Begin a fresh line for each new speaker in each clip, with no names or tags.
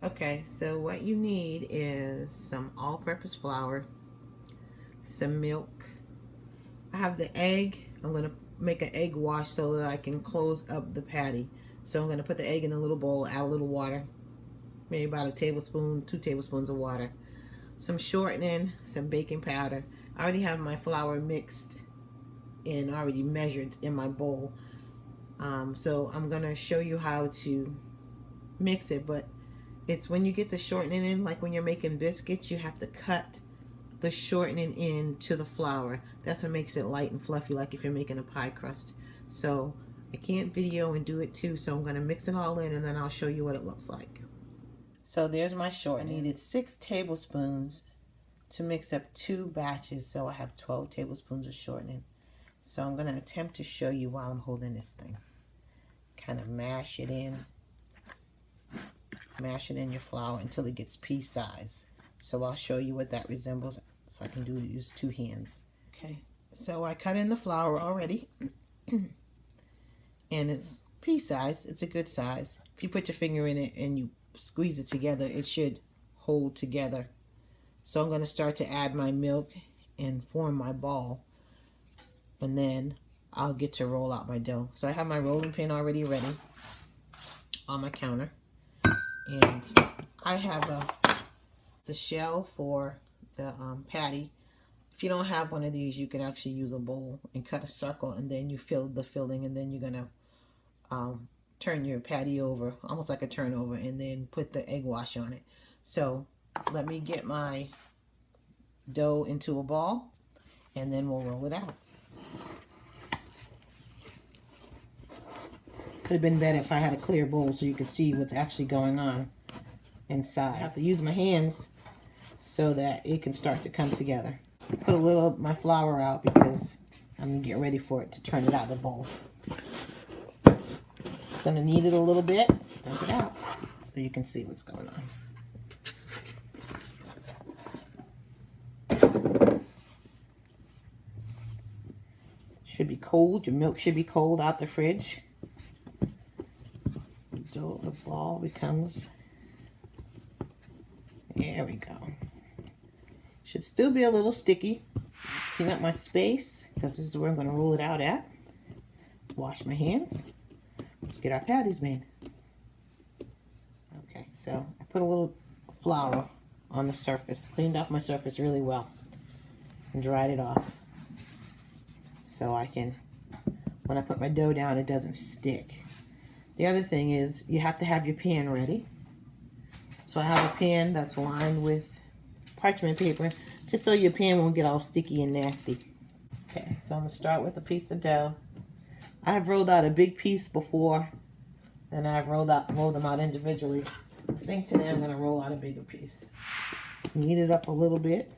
Okay, so what you need is some all-purpose flour, some milk. I have the egg. I'm going to make an egg wash so that I can close up the patty. So I'm going to put the egg in a little bowl, add a little water, maybe about a tablespoon, 2 tablespoons of water, some shortening, some baking powder. I already have my flour mixed and already measured in my bowl. So I'm going to show you how to mix it, but it's when you get the shortening in, like when you're making biscuits, you have to cut the shortening into the flour. That's what makes it light and fluffy, like if you're making a pie crust. So I can't video and do it too, so I'm going to mix it all in and then I'll show you what it looks like. So there's my shortening. I needed 6 tablespoons to mix up 2 batches, so I have 12 tablespoons of shortening. So I'm going to attempt to show you while I'm holding this thing. Kind of mash it in your flour until it gets pea size. So I'll show you what that resembles, so I can use 2 hands. Okay, so I cut in the flour already and it's pea size. It's a good size. If you put your finger in it and you squeeze it together, it should hold together. So I'm going to start to add my milk and form my ball, and then I'll get to roll out my dough. So I have my rolling pin already ready on my counter, and I have the shell for the patty. If you don't have one of these, you can actually use a bowl and cut a circle, and then you fill the filling, and then you're going to turn your patty over, almost like a turnover, and then put the egg wash on it. So let me get my dough into a ball, and then we'll roll it out. Could have been better if I had a clear bowl so you could see what's actually going on inside. I have to use my hands so that it can start to come together. Put a little of my flour out because I'm going to get ready for it to turn it out of the bowl. Going to knead it a little bit, dump it out so you can see what's going on. Should be cold. Your milk should be cold out the fridge. So the ball becomes, there we go. Should still be a little sticky. Clean up my space because this is where I'm going to roll it out at. Wash my hands. Let's get our patties made. Okay, so I put a little flour on the surface, cleaned off my surface really well, and dried it off. So I can, when I put my dough down, it doesn't stick. The other thing is you have to have your pan ready. So I have a pan that's lined with parchment paper, just so your pan won't get all sticky and nasty. Okay, so I'm going to start with a piece of dough. I've rolled out a big piece before, and I've rolled them out individually. I think today I'm going to roll out a bigger piece. Knead it up a little bit.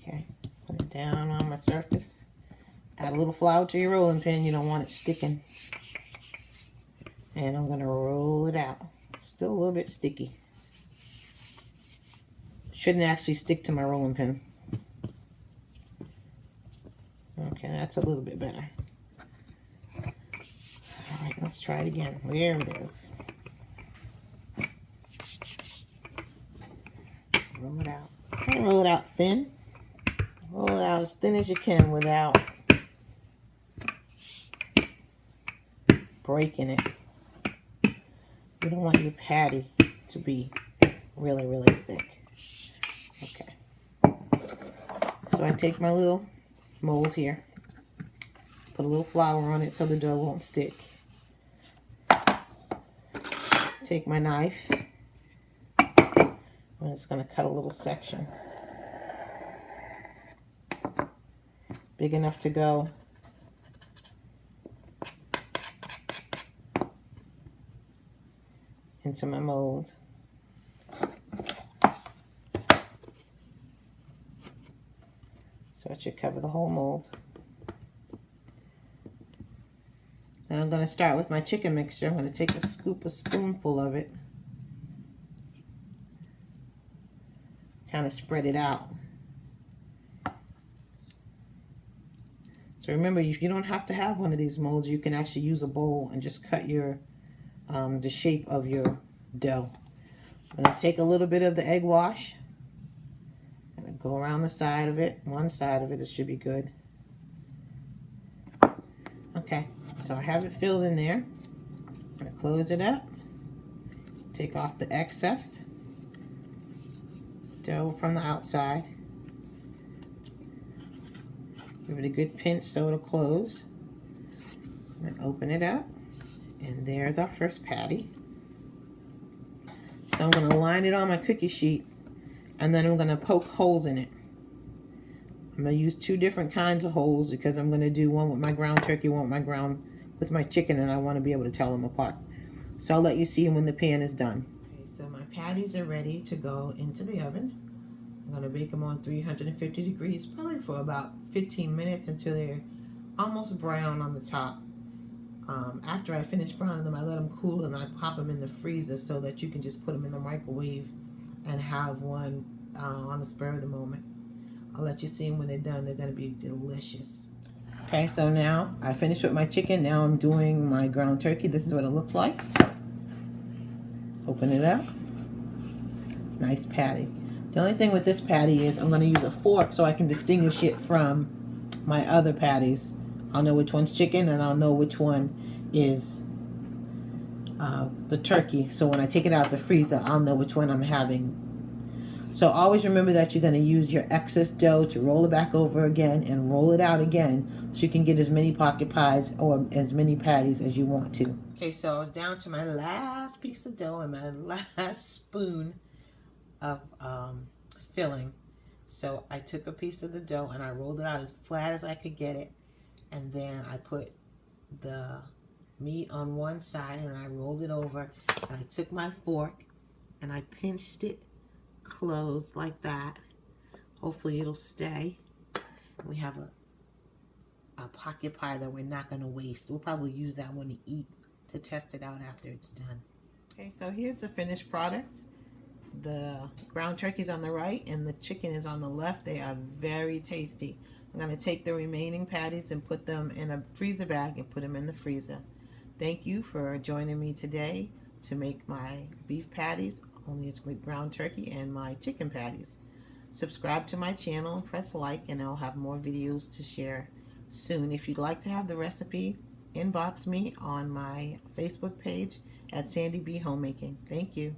Okay, put it down on my surface. Add a little flour to your rolling pin. You don't want it sticking. And I'm going to roll it out. Still a little bit sticky. Shouldn't actually stick to my rolling pin. Okay, that's a little bit better. Alright, let's try it again. There it is. Roll it out. And roll it out thin. Roll it out as thin as you can without breaking it. You don't want your patty to be really, really thick. Okay. So I take my little mold here, put a little flour on it so the dough won't stick. Take my knife. I'm just going to cut a little section. Big enough to go into my mold. So it should cover the whole mold. Then I'm going to start with my chicken mixture. I'm going to take a spoonful of it. Kind of spread it out. So remember, you don't have to have one of these molds. You can actually use a bowl and just cut your the shape of your dough. I'm going to take a little bit of the egg wash and go around the side of it. One side of it, it should be good. Okay, so I have it filled in there. I'm going to close it up. Take off the excess dough from the outside. Give it a good pinch so it'll close. And open it up. And there's our first patty. So I'm going to line it on my cookie sheet, and then I'm going to poke holes in it. I'm going to use two different kinds of holes because I'm going to do one with my ground turkey, one with my chicken, and I want to be able to tell them apart. So I'll let you see when the pan is done. Okay, so my patties are ready to go into the oven. I'm going to bake them on 350 degrees, probably for about 15 minutes until they're almost brown on the top. After I finish browning them, I let them cool and I pop them in the freezer so that you can just put them in the microwave and have one on the spur of the moment. I'll let you see them when they're done. They're going to be delicious. Okay, so now I finished with my chicken. Now I'm doing my ground turkey. This is what it looks like. Open it up. Nice patty. The only thing with this patty is I'm going to use a fork so I can distinguish it from my other patties. I'll know which one's chicken and I'll know which one is the turkey. So when I take it out of the freezer, I'll know which one I'm having. So always remember that you're going to use your excess dough to roll it back over again and roll it out again so you can get as many pocket pies or as many patties as you want to. Okay, so I was down to my last piece of dough and my last spoon of filling. So I took a piece of the dough and I rolled it out as flat as I could get it. And then I put the meat on one side and I rolled it over. And I took my fork and I pinched it closed like that. Hopefully it'll stay. We have a pocket pie that we're not going to waste. We'll probably use that one to eat, to test it out after it's done. Okay, so here's the finished product. The ground turkey is on the right and the chicken is on the left. They are very tasty. I'm going to take the remaining patties and put them in a freezer bag and put them in the freezer. Thank you for joining me today to make my beef patties, only it's with ground turkey, and my chicken patties. Subscribe to my channel and press like, and I'll have more videos to share soon. If you'd like to have the recipe, inbox me on my Facebook page at Sandy B Homemaking. Thank you.